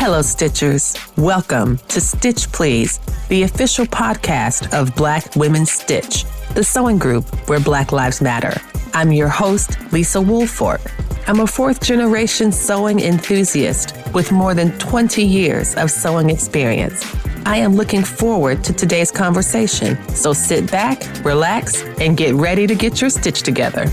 Hello, Stitchers. Welcome to Stitch Please, the official podcast of Black Women Stitch, the sewing group where Black Lives Matter. I'm your host, Lisa Woolfork. I'm a fourth-generation sewing enthusiast with more than 20 years of sewing experience. I am looking forward to today's conversation, so sit back, relax, and get ready to get your stitch together.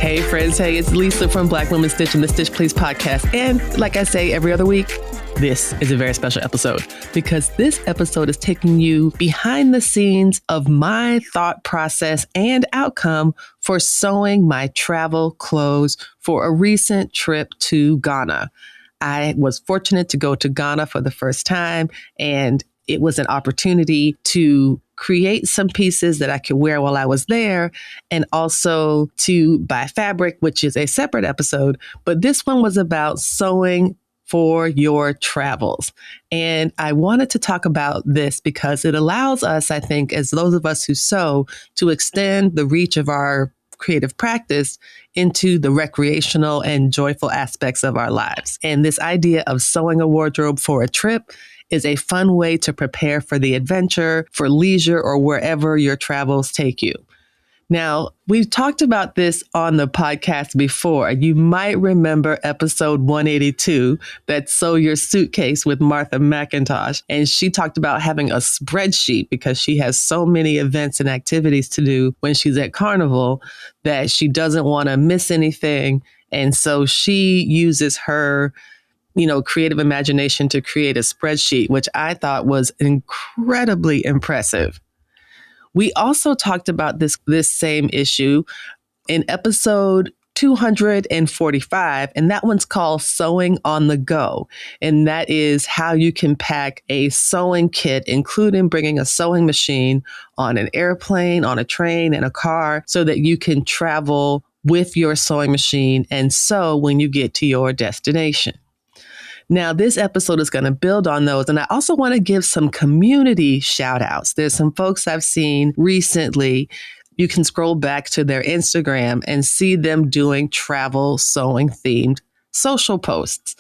Hey friends, hey, it's Lisa from Black Women Stitch and the Stitch Please podcast. And like I say every other week, this is a very special episode because this episode is taking you behind the scenes of my thought process and outcome for sewing my travel clothes for a recent trip to Ghana. I was fortunate to go to Ghana for the first time, and it was an opportunity to create some pieces that I could wear while I was there, and also to buy fabric, which is a separate episode. But this one was about sewing for your travels. And I wanted to talk about this because it allows us, I think, as those of us who sew, to extend the reach of our creative practice into the recreational and joyful aspects of our lives. And this idea of sewing a wardrobe for a trip is a fun way to prepare for the adventure, for leisure, or wherever your travels take you. Now, we've talked about this on the podcast before. You might remember episode 182, that's Sew Your Suitcase with Martha McIntosh. And she talked about having a spreadsheet because she has so many events and activities to do when she's at Carnival that she doesn't want to miss anything. And so she uses her creative imagination to create a spreadsheet, which I thought was incredibly impressive. We also talked about this same issue in episode 245, and that one's called Sewing on the Go. And that is how you can pack a sewing kit, including bringing a sewing machine on an airplane, on a train, and a car, so that you can travel with your sewing machine and sew when you get to your destination. Now, this episode is going to build on those. And I also want to give some community shout outs. There's some folks I've seen recently. You can scroll back to their Instagram and see them doing travel sewing themed social posts.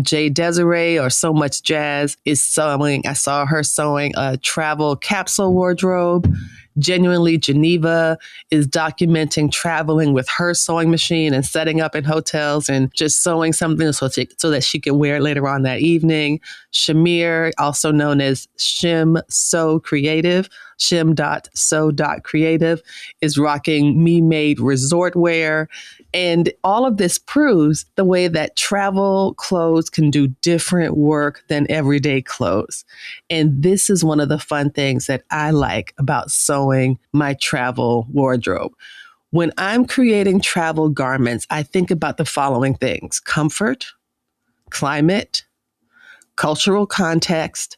Jay Desiree, or So Much Jazz, is sewing. I saw her sewing a travel capsule wardrobe. Genuinely Geneva is documenting traveling with her sewing machine and setting up in hotels and just sewing something so that she can wear it later on that evening. Shamir, also known as Shim Sew Creative, shim.sew.creative, is rocking me-made resort wear. And all of this proves the way that travel clothes can do different work than everyday clothes. And this is one of the fun things that I like about sewing my travel wardrobe. When I'm creating travel garments, I think about the following things: comfort, climate, cultural context,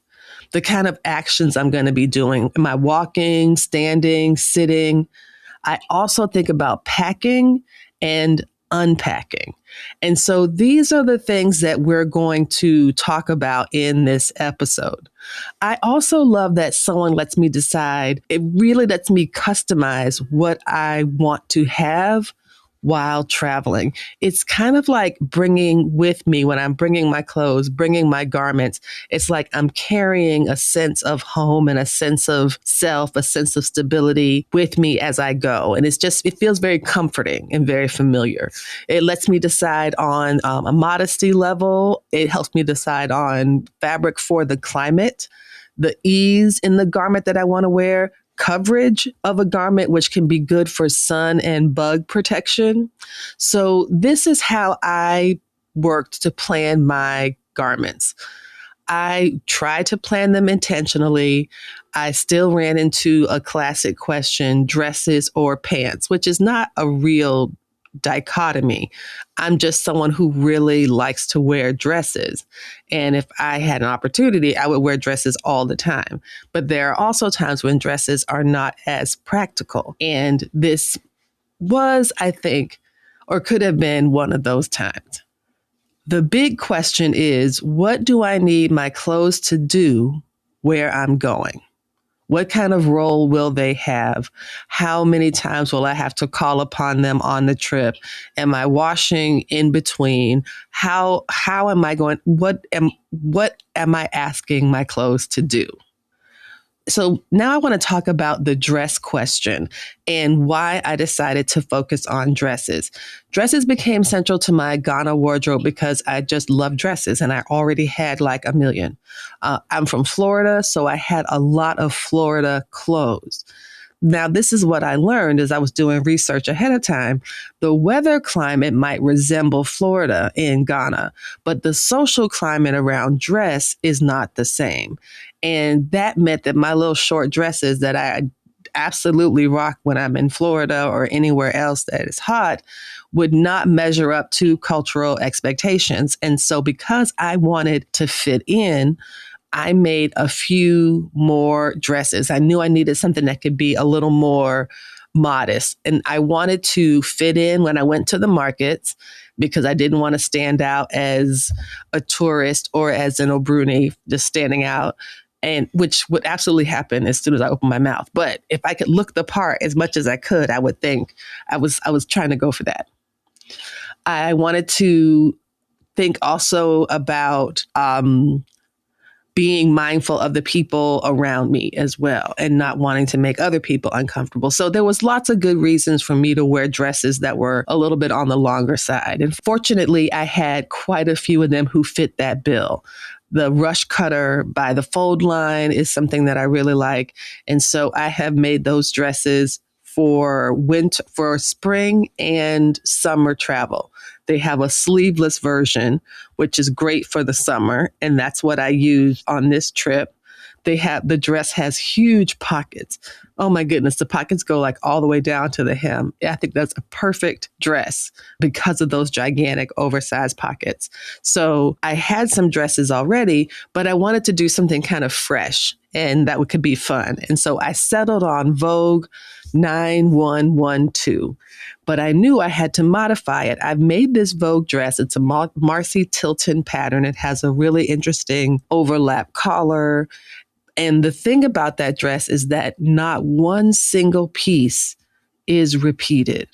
the kind of actions I'm going to be doing. Am I walking, standing, sitting? I also think about packing and unpacking. And so these are the things that we're going to talk about in this episode. I also love that sewing lets me decide. It really lets me customize what I want to have while traveling. It's kind of like bringing with me, when I'm bringing my clothes, bringing my garments, it's like I'm carrying a sense of home and a sense of self, a sense of stability with me as I go. And it feels very comforting and very familiar. It lets me decide on a modesty level. It helps me decide on fabric for the climate, the ease in the garment that I want to wear, coverage of a garment, which can be good for sun and bug protection. So this is how I worked to plan my garments. I tried to plan them intentionally. I still ran into a classic question: dresses or pants, which is not a real dichotomy. I'm just someone who really likes to wear dresses. And if I had an opportunity, I would wear dresses all the time. But there are also times when dresses are not as practical. And this was, I think, or could have been one of those times. The big question is, what do I need my clothes to do where I'm going? What kind of role will they have? How many times will I have to call upon them on the trip? Am I washing in between? How am I going? What am I asking my clothes to do? So now I want to talk about the dress question and why I decided to focus on dresses. Dresses became central to my Ghana wardrobe because I just love dresses and I already had like a million. I'm from Florida, so I had a lot of Florida clothes. Now, this is what I learned as I was doing research ahead of time. The weather climate might resemble Florida in Ghana, but the social climate around dress is not the same. And that meant that my little short dresses that I absolutely rock when I'm in Florida or anywhere else that is hot would not measure up to cultural expectations. And so, because I wanted to fit in, I made a few more dresses. I knew I needed something that could be a little more modest. And I wanted to fit in when I went to the markets because I didn't want to stand out as a tourist or as an O'Bruni just standing out. And which would absolutely happen as soon as I opened my mouth. But if I could look the part as much as I could, I would think I was trying to go for that. I wanted to think also about being mindful of the people around me as well and not wanting to make other people uncomfortable. So there was lots of good reasons for me to wear dresses that were a little bit on the longer side. And fortunately, I had quite a few of them who fit that bill. The rush cutter by the fold line is something that I really like. And so I have made those dresses for winter, for spring and summer travel. They have a sleeveless version, which is great for the summer. And that's what I used on this trip. The dress has huge pockets. Oh my goodness, the pockets go like all the way down to the hem. I think that's a perfect dress because of those gigantic oversized pockets. So I had some dresses already, but I wanted to do something kind of fresh and that could be fun. And so I settled on Vogue 9112. But I knew I had to modify it. I've made this Vogue dress. It's a Marcy Tilton pattern. It has a really interesting overlap collar. And the thing about that dress is that not one single piece is repeated.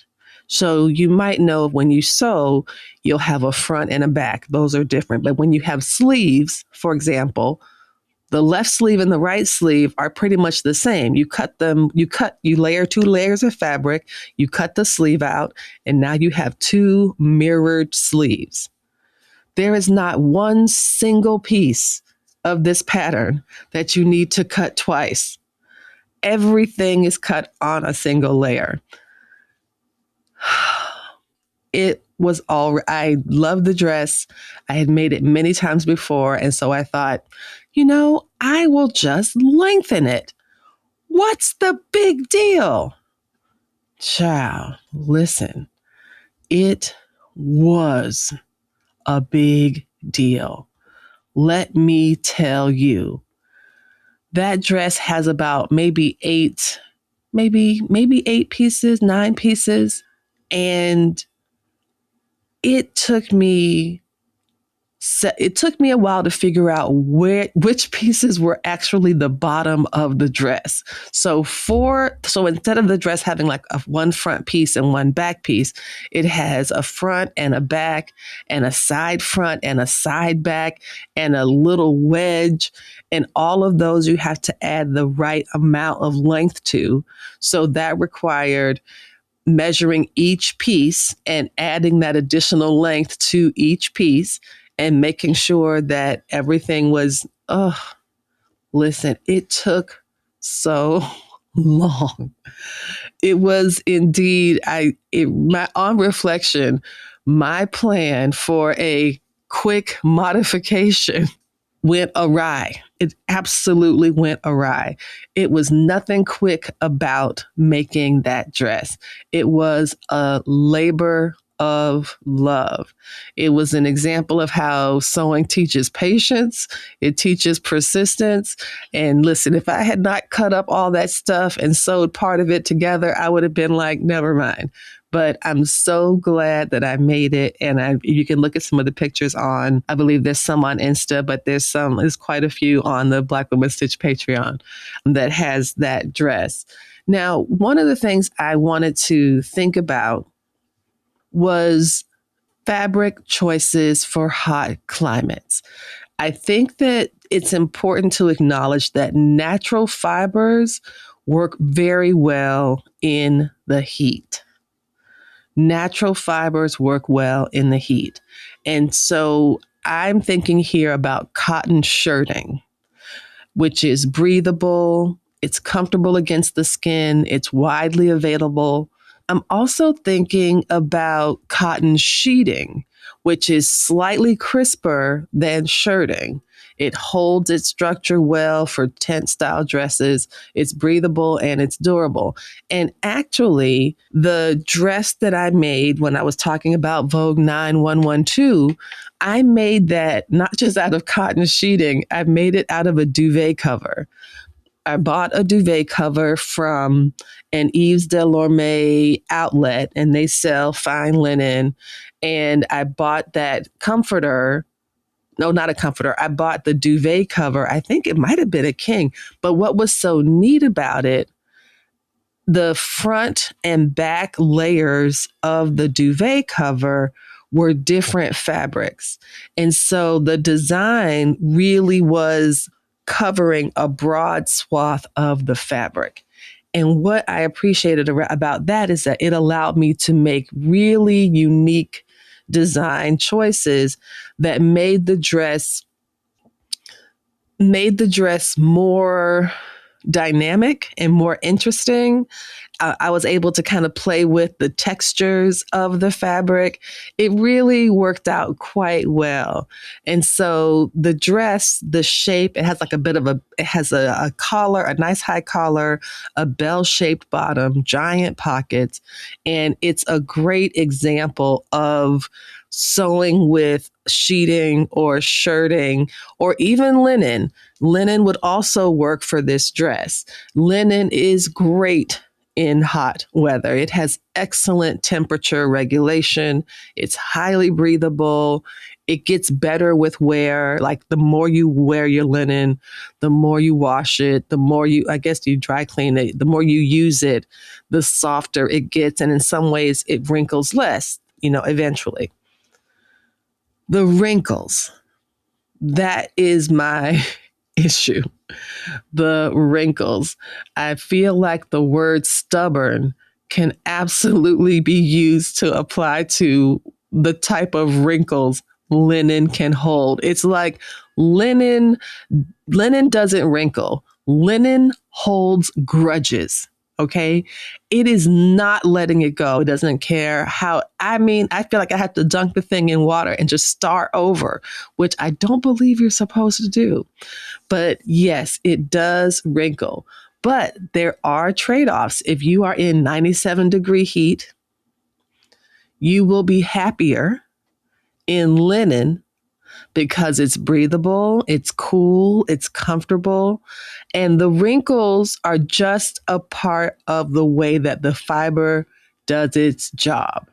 So you might know when you sew, you'll have a front and a back. Those are different. But when you have sleeves, for example, the left sleeve and the right sleeve are pretty much the same. You layer 2 layers of fabric, you cut the sleeve out, and now you have 2 mirrored sleeves. There is not one single piece of this pattern that you need to cut twice. Everything is cut on a single layer. I love the dress. I had made it many times before. And so I thought, I will just lengthen it. What's the big deal? Child, listen, it was a big deal. Let me tell you, that dress has about maybe 8 pieces, 9 pieces. And it took me a while to figure out which pieces were actually the bottom of the dress. So instead of the dress having like one front piece and one back piece, it has a front and a back and a side front and a side back and a little wedge. And all of those you have to add the right amount of length to. So that required measuring each piece and adding that additional length to each piece and making sure that everything was, listen, it took so long. It was indeed, on reflection, my plan for a quick modification went awry. It absolutely went awry. It was nothing quick about making that dress. It was a labor of love. It was an example of how sewing teaches patience. It teaches persistence. And listen, if I had not cut up all that stuff and sewed part of it together, I would have been like, never mind. but I'm so glad that I made it. And you can look at some of the pictures on, I believe there's some on Insta, but there's quite a few on the Black Women Stitch Patreon that has that dress. Now, one of the things I wanted to think about was fabric choices for hot climates. I think that it's important to acknowledge that natural fibers work very well in the heat. Natural fibers work well in the heat. And so I'm thinking here about cotton shirting, which is breathable, it's comfortable against the skin, it's widely available. I'm also thinking about cotton sheeting, which is slightly crisper than shirting. It holds its structure well for tent style dresses. It's breathable and it's durable. And actually, the dress that I made when I was talking about Vogue 9112, I made that not just out of cotton sheeting, I made it out of a duvet cover. I bought a duvet cover from an Yves Saint Laurent outlet, and they sell fine linen. And I bought that comforter. No, not a comforter. I bought the duvet cover. I think it might have been a king. But what was so neat about it, the front and back layers of the duvet cover were different fabrics. And so the design really was covering a broad swath of the fabric. And what I appreciated about that is that it allowed me to make really unique design choices that made the dress more dynamic and more interesting. I was able to kind of play with the textures of the fabric. It really worked out quite well. And so the dress, the shape, it has like it has a collar, a nice high collar, a bell-shaped bottom, giant pockets. And it's a great example of sewing with sheeting or shirting or even linen. Linen would also work for this dress. Linen is great in hot weather. It has excellent temperature regulation. It's highly breathable. It gets better with wear. Like the more you wear your linen, the more you wash it, the more you dry clean it, the more you use it, the softer it gets. And in some ways it wrinkles less, eventually. The wrinkles, that is my issue. The wrinkles. I feel like the word stubborn can absolutely be used to apply to the type of wrinkles linen can hold. It's like linen doesn't wrinkle. Linen holds grudges. Okay. It is not letting it go. It doesn't care I feel like I have to dunk the thing in water and just start over, which I don't believe you're supposed to do. But yes, it does wrinkle. But there are trade-offs. If you are in 97-degree heat, you will be happier in linen because it's breathable, it's cool, it's comfortable. And the wrinkles are just a part of the way that the fiber does its job.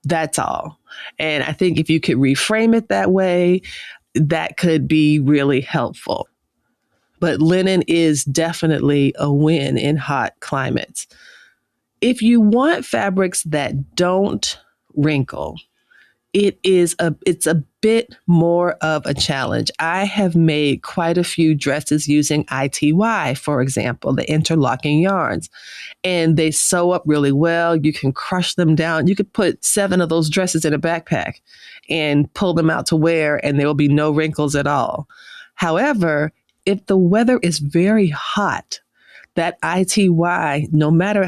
That's all. And I think if you could reframe it that way, that could be really helpful. But linen is definitely a win in hot climates. If you want fabrics that don't wrinkle, it's a bit more of a challenge. I have made quite a few dresses using ITY, for example, the interlocking yarns, and they sew up really well. You can crush them down. You could put 7 of those dresses in a backpack and pull them out to wear, and there will be no wrinkles at all. However, if the weather is very hot, that ITY,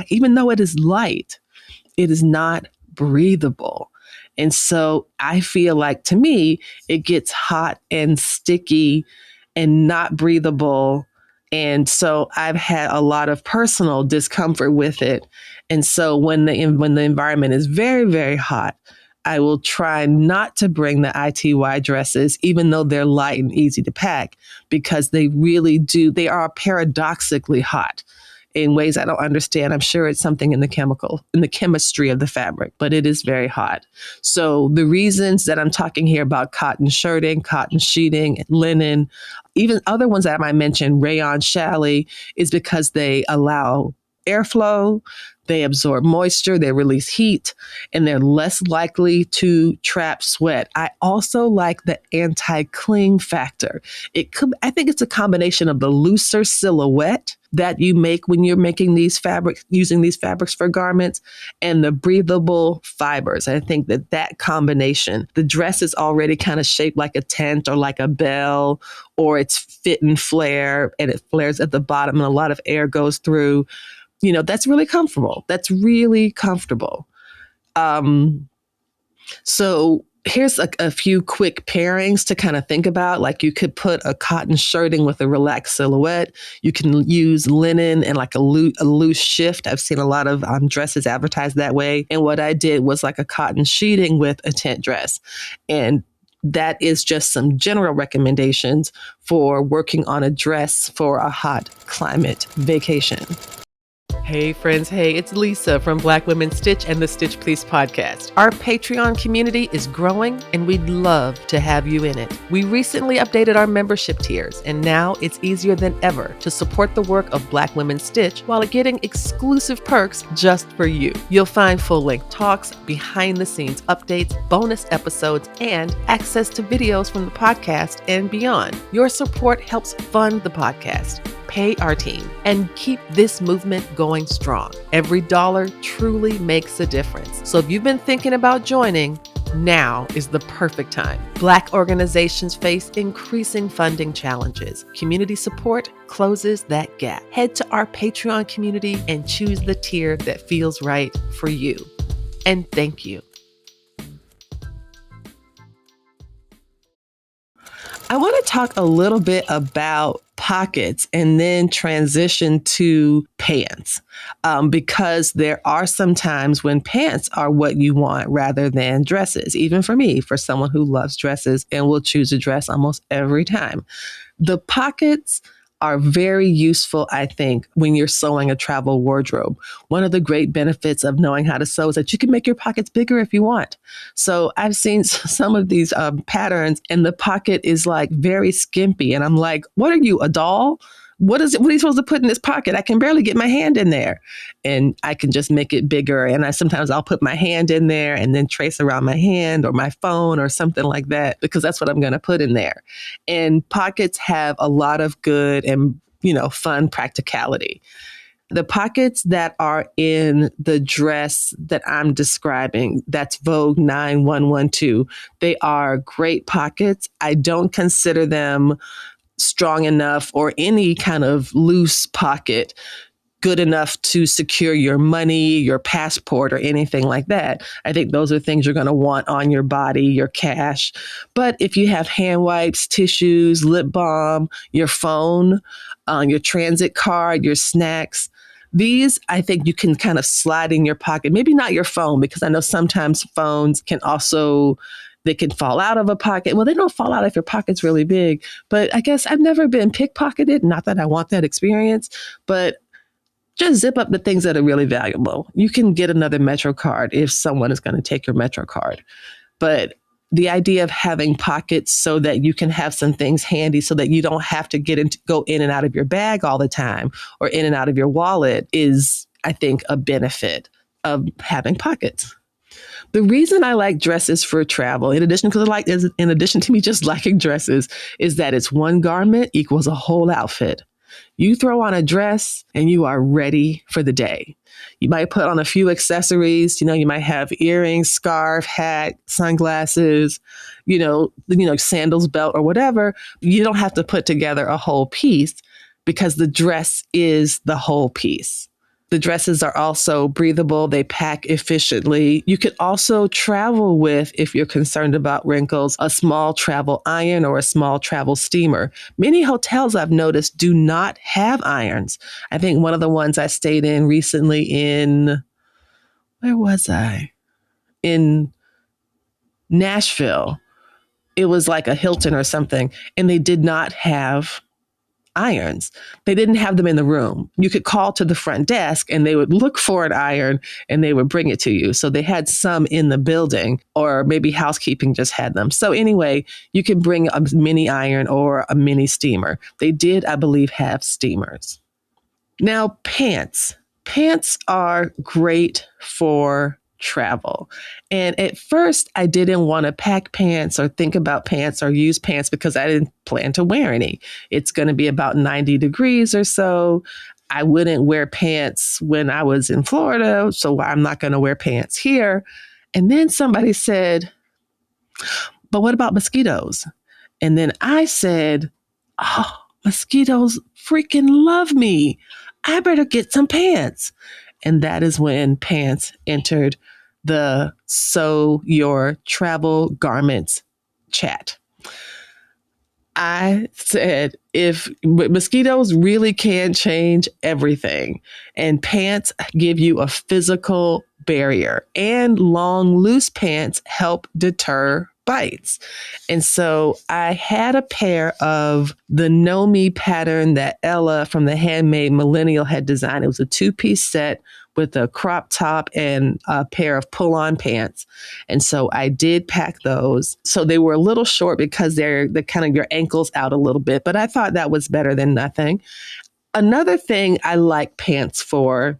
even though it is light, it is not breathable. And so I feel like, to me, it gets hot and sticky and not breathable. And so I've had a lot of personal discomfort with it. And so when the environment is very, very hot, I will try not to bring the ITY dresses, even though they're light and easy to pack, because they really do. They are paradoxically hot. in ways I don't understand. I'm sure it's something in the chemistry of the fabric, but it is very hot. So the reasons that I'm talking here about cotton shirting, cotton sheeting, linen, even other ones that I might mention, rayon, challis, is because they allow airflow, they absorb moisture, they release heat, and they're less likely to trap sweat. I also like the anti-cling factor. I think it's a combination of the looser silhouette that you make when you're making these fabrics, using these fabrics for garments, and the breathable fibers. I think that combination, the dress is already kind of shaped like a tent or like a bell, or it's fit and flare, and it flares at the bottom and a lot of air goes through. That's really comfortable. That's really comfortable. So here's a few quick pairings to kind of think about. Like you could put a cotton shirting with a relaxed silhouette. You can use linen and like a loose shift. I've seen a lot of dresses advertised that way. And what I did was like a cotton sheeting with a tent dress. And that is just some general recommendations for working on a dress for a hot climate vacation. Hey friends, hey, it's Lisa from Black Women Stitch and the Stitch Please podcast. Our Patreon community is growing and we'd love to have you in it. We recently updated our membership tiers and now it's easier than ever to support the work of Black Women Stitch while getting exclusive perks just for you. You'll find full-length talks, behind-the-scenes updates, bonus episodes, and access to videos from the podcast and beyond. Your support helps fund the podcast, pay our team, and keep this movement going strong. Every dollar truly makes a difference. So if you've been thinking about joining, now is the perfect time. Black organizations face increasing funding challenges. Community support closes that gap. Head to our Patreon community and choose the tier that feels right for you. And thank you. I want to talk a little bit about pockets and then transition to pants, because there are some times when pants are what you want rather than dresses. Even for me, for someone who loves dresses and will choose a dress almost every time. The pockets are very useful, I think, when you're sewing a travel wardrobe. One of the great benefits of knowing how to sew is that you can make your pockets bigger if you want. So I've seen some of these patterns and the pocket is like very skimpy. And I'm like, what are you, a doll? What are you supposed to put in this pocket? I can barely get my hand in there. And I can just make it bigger. And sometimes I'll put my hand in there and then trace around my hand or my phone or something like that, because that's what I'm going to put in there. And pockets have a lot of good and, fun practicality. The pockets that are in the dress that I'm describing, that's Vogue 9112, they are great pockets. I don't consider them strong enough or any kind of loose pocket good enough to secure your money, your passport, or anything like that. I think those are things you're going to want on your body, your cash. But if you have hand wipes, tissues, lip balm, your phone, your transit card, your snacks, these, I think you can kind of slide in your pocket. Maybe not your phone, because I know sometimes phones can also, they can fall out of a pocket. Well, they don't fall out if your pocket's really big, but I guess I've never been pickpocketed. Not that I want that experience, but just zip up the things that are really valuable. You can get another Metro card if someone is going to take your Metro card. But the idea of having pockets so that you can have some things handy so that you don't have to go in and out of your bag all the time or in and out of your wallet is, I think, a benefit of having pockets. The reason I like dresses for travel, in addition to me just liking dresses, is that it's one garment equals a whole outfit. You throw on a dress and you are ready for the day. You might put on a few accessories. You might have earrings, scarf, hat, sunglasses, sandals, belt, or whatever. You don't have to put together a whole piece because the dress is the whole piece. The dresses are also breathable. They pack efficiently. You could also travel with, if you're concerned about wrinkles, a small travel iron or a small travel steamer. Many hotels I've noticed do not have irons. I think one of the ones I stayed in recently where was I? In Nashville. It was like a Hilton or something, and they did not have irons. They didn't have them in the room. You could call to the front desk and they would look for an iron and they would bring it to you. So they had some in the building, or maybe housekeeping just had them. So anyway, you can bring a mini iron or a mini steamer. They did, I believe, have steamers. Now, pants. Pants are great for travel. And at first, I didn't want to pack pants or think about pants or use pants because I didn't plan to wear any. It's going to be about 90 degrees or so. I wouldn't wear pants when I was in Florida, so I'm not going to wear pants here. And then somebody said, but what about mosquitoes? And then I said, oh, mosquitoes freaking love me. I better get some pants. And that is when pants entered the Sew Your Travel Garments chat. I said, if mosquitoes really can change everything, and pants give you a physical barrier, and long, loose pants help deter bites. And so I had a pair of the Know Me pattern that Ella from the Handmade Millennial had designed. It was a 2-piece set with a crop top and a pair of pull-on pants. And so I did pack those. So they were a little short because they're kind of your ankles out a little bit, but I thought that was better than nothing. Another thing I like pants for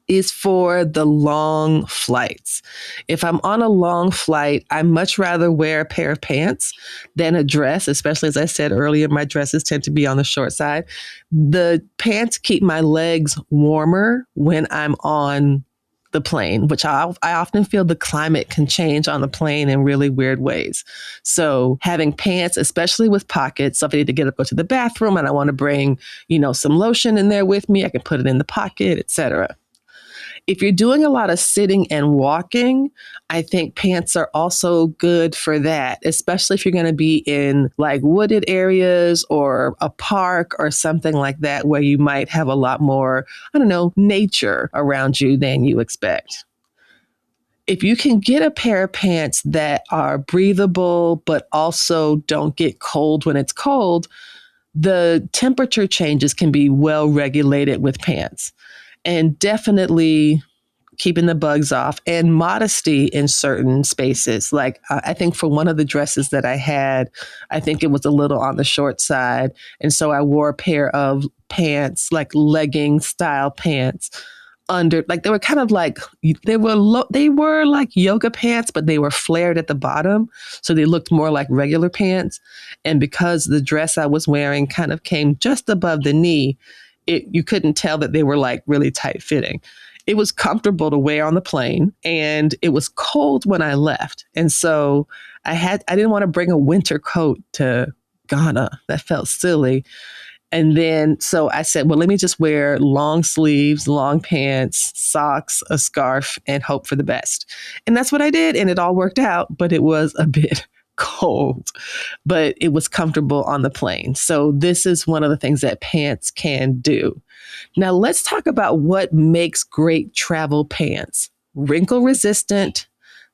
is for the long flights. If I'm on a long flight, I much rather wear a pair of pants than a dress, especially as I said earlier, my dresses tend to be on the short side. The pants keep my legs warmer when I'm on the plane, which I often feel the climate can change on the plane in really weird ways. So having pants, especially with pockets, so if I need to get up, go to the bathroom and I want to bring, some lotion in there with me, I can put it in the pocket, etc. If you're doing a lot of sitting and walking, I think pants are also good for that, especially if you're going to be in like wooded areas or a park or something like that, where you might have a lot more, nature around you than you expect. If you can get a pair of pants that are breathable, but also don't get cold when it's cold, the temperature changes can be well regulated with pants. And definitely keeping the bugs off, and modesty in certain spaces. Like I think for one of the dresses that I had, I think it was a little on the short side. And so I wore a pair of pants, like legging style pants under, like they were kind of like, they were like yoga pants, but they were flared at the bottom. So they looked more like regular pants. And because the dress I was wearing kind of came just above the knee, you couldn't tell that they were like really tight fitting. It was comfortable to wear on the plane, and it was cold when I left. And so I didn't want to bring a winter coat to Ghana. That felt silly. And then, so I said, well, let me just wear long sleeves, long pants, socks, a scarf, and hope for the best. And that's what I did. And it all worked out, but it was a bit cold, but it was comfortable on the plane. So this is one of the things that pants can do. Now let's talk about what makes great travel pants. Wrinkle resistant,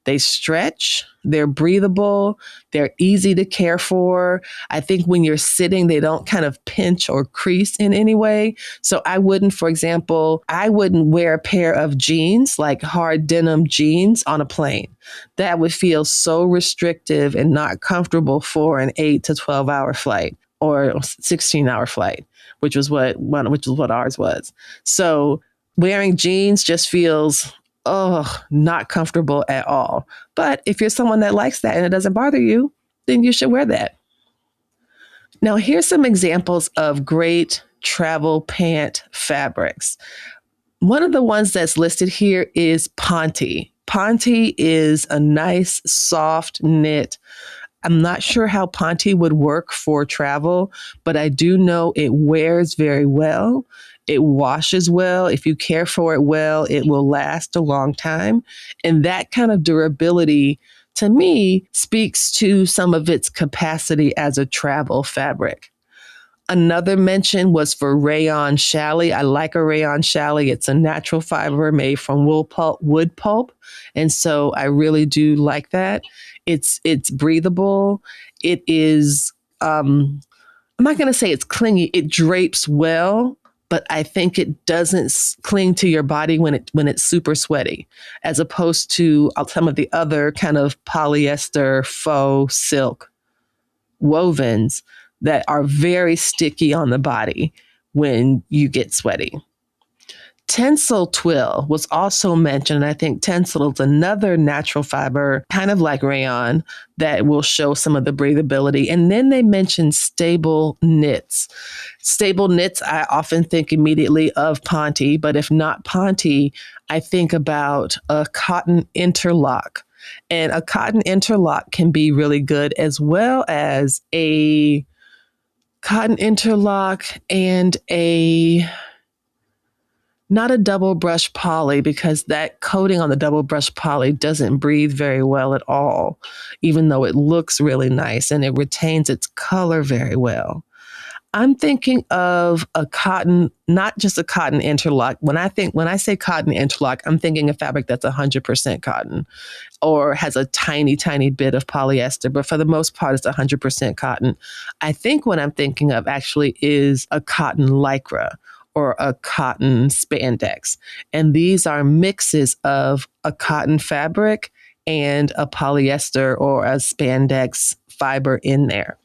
they stretch, they're breathable, they're easy to care for. I think when you're sitting, they don't kind of pinch or crease in any way. So I wouldn't wear a pair of jeans, like hard denim jeans, on a plane. That would feel so restrictive and not comfortable for an 8 to 12 hour flight or 16-hour flight, which was what ours was. So wearing jeans just feels not comfortable at all. But if you're someone that likes that and it doesn't bother you, then you should wear that. Now, here's some examples of great travel pant fabrics. One of the ones that's listed here is Ponte. Ponte is a nice, soft knit. I'm not sure how Ponte would work for travel, but I do know it wears very well. It washes well. If you care for it well, it will last a long time. And that kind of durability, to me, speaks to some of its capacity as a travel fabric. Another mention was for rayon challis. I like a rayon challis. It's a natural fiber made from wood pulp. And so I really do like that. It's breathable. It is I'm not going to say it's clingy. It drapes well, but I think it doesn't cling to your body when it's super sweaty, as opposed to some of the other kind of polyester, faux, silk wovens that are very sticky on the body when you get sweaty. Tencel twill was also mentioned. I think tencel is another natural fiber, kind of like rayon, that will show some of the breathability. And then they mentioned stable knits. Stable knits, I often think immediately of Ponte, but if not Ponte, I think about a cotton interlock. And a cotton interlock can be really good, as well as a cotton interlock and not a double brush poly, because that coating on the double brush poly doesn't breathe very well at all, even though it looks really nice and it retains its color very well. I'm thinking of a cotton, not just a cotton interlock. When I say cotton interlock, I'm thinking a fabric that's 100% cotton or has a tiny, tiny bit of polyester, but for the most part, it's 100% cotton. I think what I'm thinking of actually is a cotton lycra or a cotton spandex. And these are mixes of a cotton fabric and a polyester or a spandex fiber in there.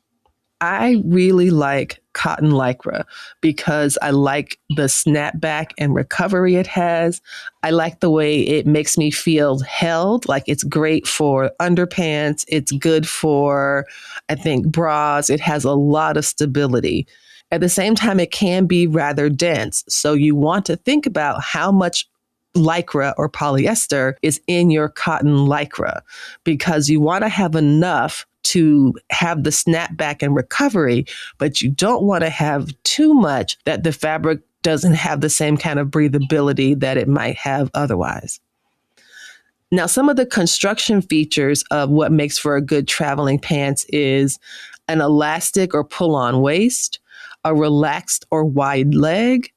I really like cotton lycra because I like the snapback and recovery it has. I like the way it makes me feel held, like it's great for underpants. It's good for, I think, bras. It has a lot of stability. At the same time, it can be rather dense. So you want to think about how much lycra or polyester is in your cotton lycra, because you want to have enough to have the snapback and recovery, but you don't want to have too much that the fabric doesn't have the same kind of breathability that it might have otherwise. Now, some of the construction features of what makes for a good traveling pants is an elastic or pull-on waist, a relaxed or wide leg,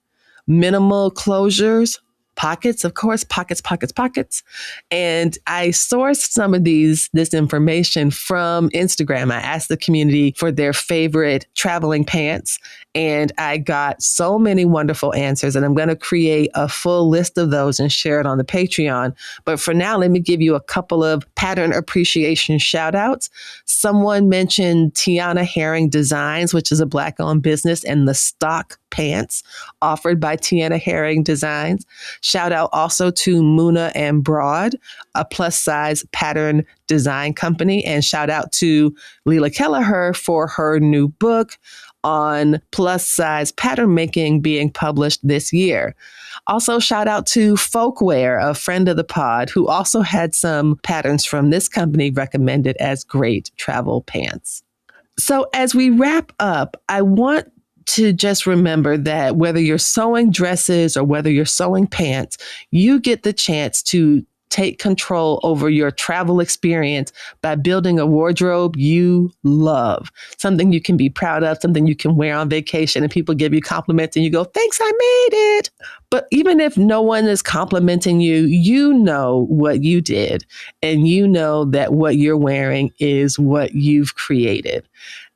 minimal closures, pockets, of course, pockets. And I sourced some of this information from Instagram. I asked the community for their favorite traveling pants, and I got so many wonderful answers. And I'm going to create a full list of those and share it on the Patreon. But for now, let me give you a couple of pattern appreciation shout outs. Someone mentioned Tiana Herring Designs, which is a Black-owned business, and the stock pants offered by Tiana Herring Designs. Shout out also to Muna and Broad, a plus size pattern design company. And shout out to Leila Kelleher for her new book on plus size pattern making being published this year. Also, shout out to Folkwear, a friend of the pod, who also had some patterns from this company recommended as great travel pants. So as we wrap up, I want to just remember that whether you're sewing dresses or whether you're sewing pants, you get the chance to take control over your travel experience by building a wardrobe you love, something you can be proud of, something you can wear on vacation, and people give you compliments and you go, thanks, I made it. But even if no one is complimenting you, you know what you did, and you know that what you're wearing is what you've created.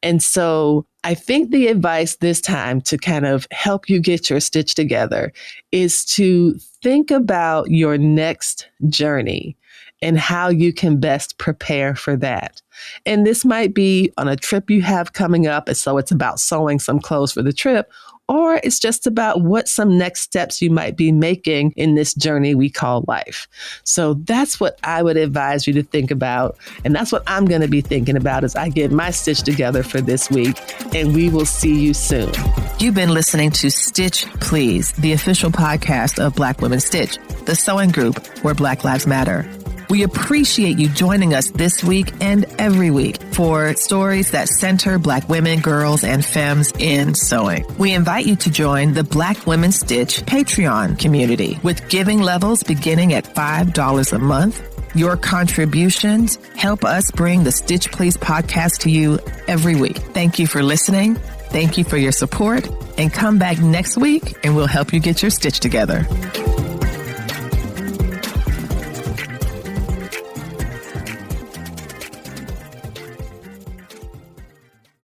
And so I think the advice this time to kind of help you get your stitch together is to think about your next journey and how you can best prepare for that. And this might be on a trip you have coming up, and so it's about sewing some clothes for the trip, or it's just about what some next steps you might be making in this journey we call life. So that's what I would advise you to think about. And that's what I'm going to be thinking about as I get my stitch together for this week. And we will see you soon. You've been listening to Stitch Please, the official podcast of Black Women Stitch, the sewing group where Black Lives Matter. We appreciate you joining us this week and every week for stories that center Black women, girls, and femmes in sewing. We invite you to join the Black Women Stitch Patreon community with giving levels beginning at $5 a month. Your contributions help us bring the Stitch Please podcast to you every week. Thank you for listening. Thank you for your support, and come back next week and we'll help you get your stitch together.